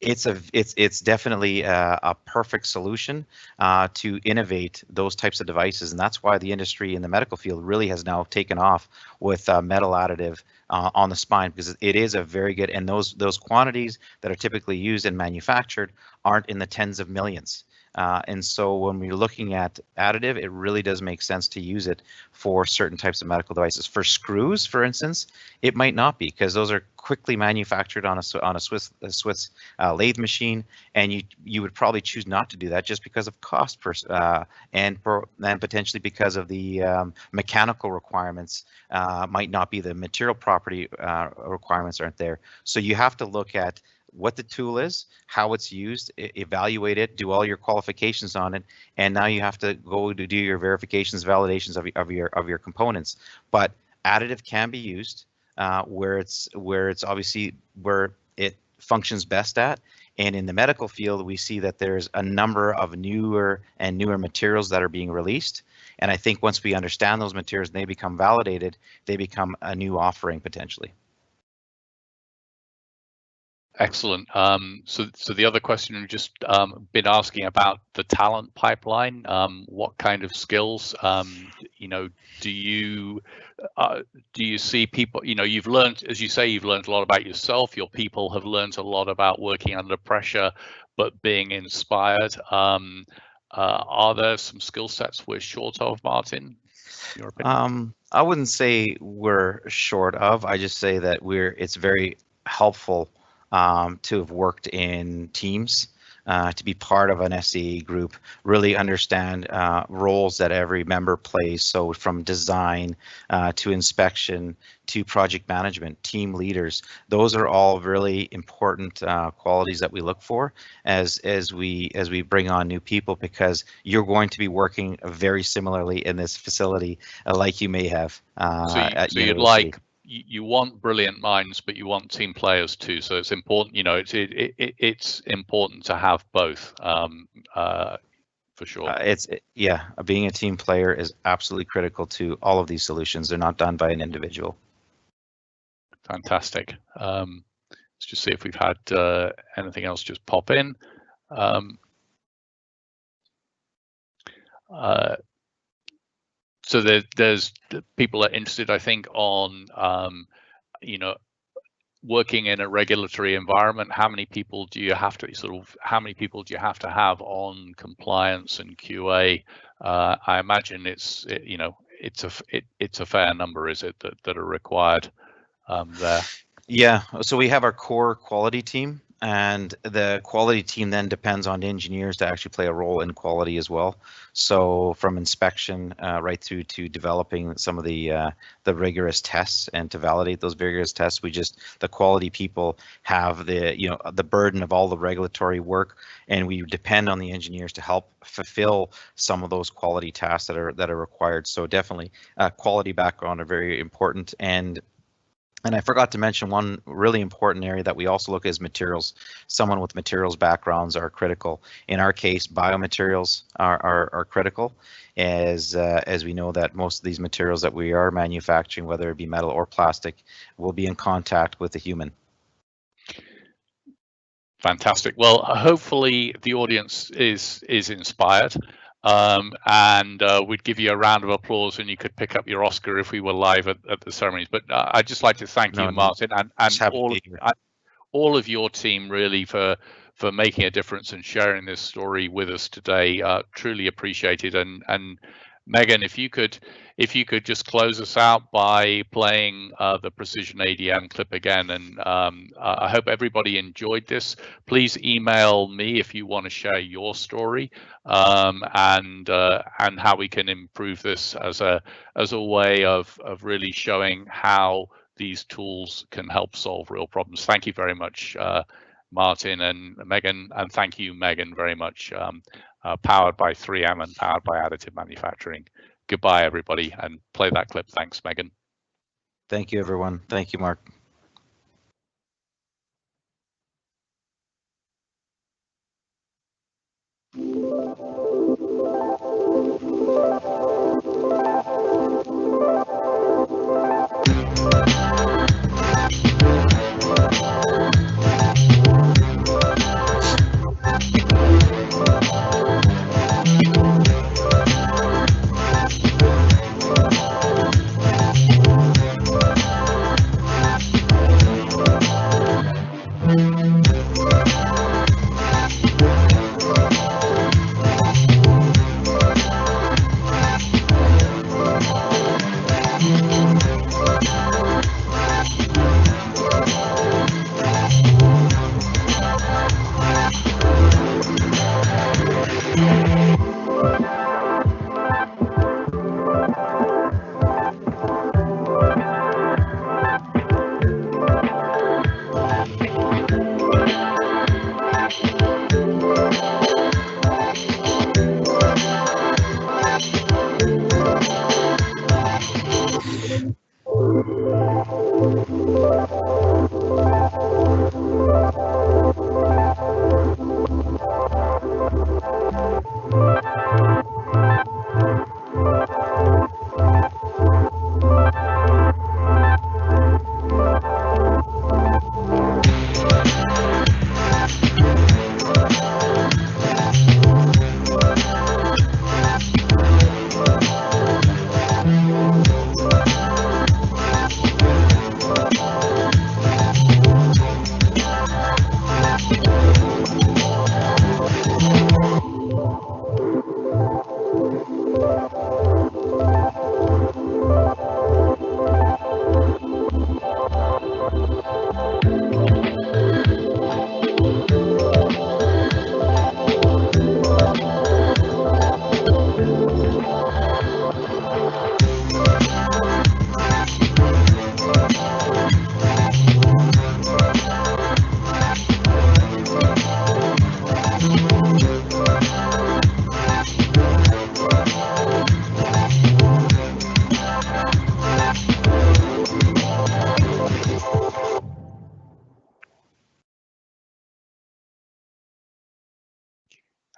It's definitely a perfect solution to innovate those types of devices, and that's why the industry in the medical field really has now taken off with metal additive on the spine, because it is a very good, and those quantities that are typically used and manufactured aren't in the tens of millions. And so when we're looking at additive, it really does make sense to use it for certain types of medical devices. For screws, for instance, it might not be, because those are quickly manufactured on a Swiss lathe machine, and you would probably choose not to do that just because of cost and potentially because of the mechanical requirements might not be, the material property requirements aren't there. So you have to look at what the tool is, how it's used, evaluate it, do all your qualifications on it, and now you have to go to do your verifications, validations of your components. But additive can be used where it's obviously where it functions best at. And in the medical field, we see that there's a number of newer materials that are being released. And I think once we understand those materials and they become validated, they become a new offering potentially. Excellent. So the other question we've just been asking about the talent pipeline. What kind of skills, do you see people? You've learned, as you say, you've learned a lot about yourself. Your people have learned a lot about working under pressure, but being inspired. Are there some skill sets we're short of, Martin? Your opinion? I wouldn't say we're short of. I just say that it's very helpful to have worked in teams, to be part of an SCE group, really understand roles that every member plays. So from design to inspection to project management, team leaders, those are all really important qualities that we look for as we bring on new people, because you're going to be working very similarly in this facility like you may have at university. You want brilliant minds, but you want team players too. So it's important, it's important to have both, for sure. Being a team player is absolutely critical to all of these solutions. They're not done by an individual. Fantastic. Let's just see if we've had anything else just pop in. So there's people are interested, I think, on working in a regulatory environment. How many people do you have to have on compliance and QA? I imagine it's a fair number, is it, that are required there? Yeah, so we have our core quality team, and the quality team then depends on engineers to actually play a role in quality as well. So from inspection right through to developing some of the rigorous tests, and to validate those rigorous tests, the quality people have the burden of all the regulatory work, and we depend on the engineers to help fulfill some of those quality tasks that are required. So definitely quality background are very important. And I forgot to mention one really important area that we also look at is materials. Someone with materials backgrounds are critical. In our case, biomaterials are critical, as we know that most of these materials that we are manufacturing, whether it be metal or plastic, will be in contact with the human. Fantastic. Well, hopefully the audience is inspired, and we'd give you a round of applause and you could pick up your Oscar if we were live at the ceremonies. But I'd just like to thank you, Martin, and all of your team really for making a difference and sharing this story with us today. Truly appreciated. And Megan, if you could just close us out by playing the Precision ADM clip again, and I hope everybody enjoyed this. Please email me if you want to share your story, and how we can improve this as a way of really showing how these tools can help solve real problems. Thank you very much, Martin and Megan, and thank you, Megan, very much. Powered by 3M and powered by additive manufacturing. Goodbye, everybody, and play that clip. Thanks, Megan. Thank you, everyone. Thank you, Mark.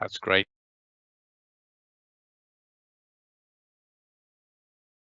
That's great.